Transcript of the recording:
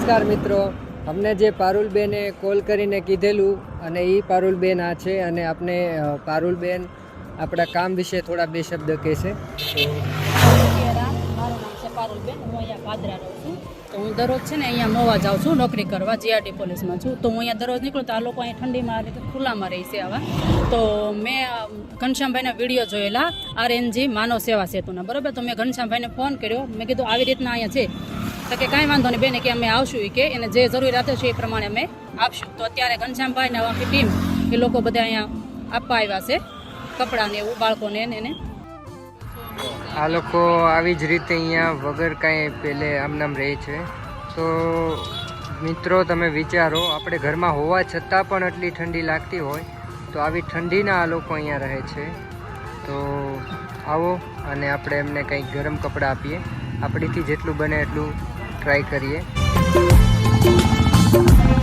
નમસ્કાર મિત્રો, અમને જે પારુલબેને કોલ કરીને કીધેલું અને એ પારુલબેન આ છે અને આપણે પારુલબેન આપણા કામ વિશે થોડા બે શબ્દ કહેશે. મારું નામ છે પારુલબેન, હું અહીંયા પાદરા રહું છું. તો હું દરરોજ છે ને અહીંયા મવા જાઉં છું નોકરી કરવા, જીઆરટી પોલીસમાં છું. તો હું અહીંયા દરરોજ નીકળું તો આ લોકો અહીંયા ઠંડીમાં આ રીતે ખુલ્લામાં રહી છે આવા. તો મેં ઘનશ્યામભાઈના વિડીયો જોયેલા આરએનજી માનવ સેવા સેતુના, બરાબર. તો મેં ઘનશ્યામભાઈને ફોન કર્યો, મેં કીધું આવી રીતના અહીંયા છે. તો કે કાંઈ વાંધો નહીં બેન, કે અમે આવશું કે એને જે જરૂરિયાત છે એ પ્રમાણે અમે આપશું. તો અત્યારે ઘનશ્યામભાઈ ને આખી ટીમ એ લોકો બધા અહીંયા આપવા આવ્યા છે કપડાં ને એવું બાળકોને એને. આ લોકો આવી જ રીતે અહીંયા વગર કાંઈ પહેલે આમનામ રહે છે. તો મિત્રો તમે વિચારો, આપણે ઘરમાં હોવા છતાં પણ આટલી ઠંડી લાગતી હોય તો આવી ઠંડીના આ લોકો અહીંયા રહે છે. તો આવો અને આપણે એમને કંઈક ગરમ કપડાં આપીએ, આપણીથી જેટલું બને એટલું ટ્રાય કરીએ.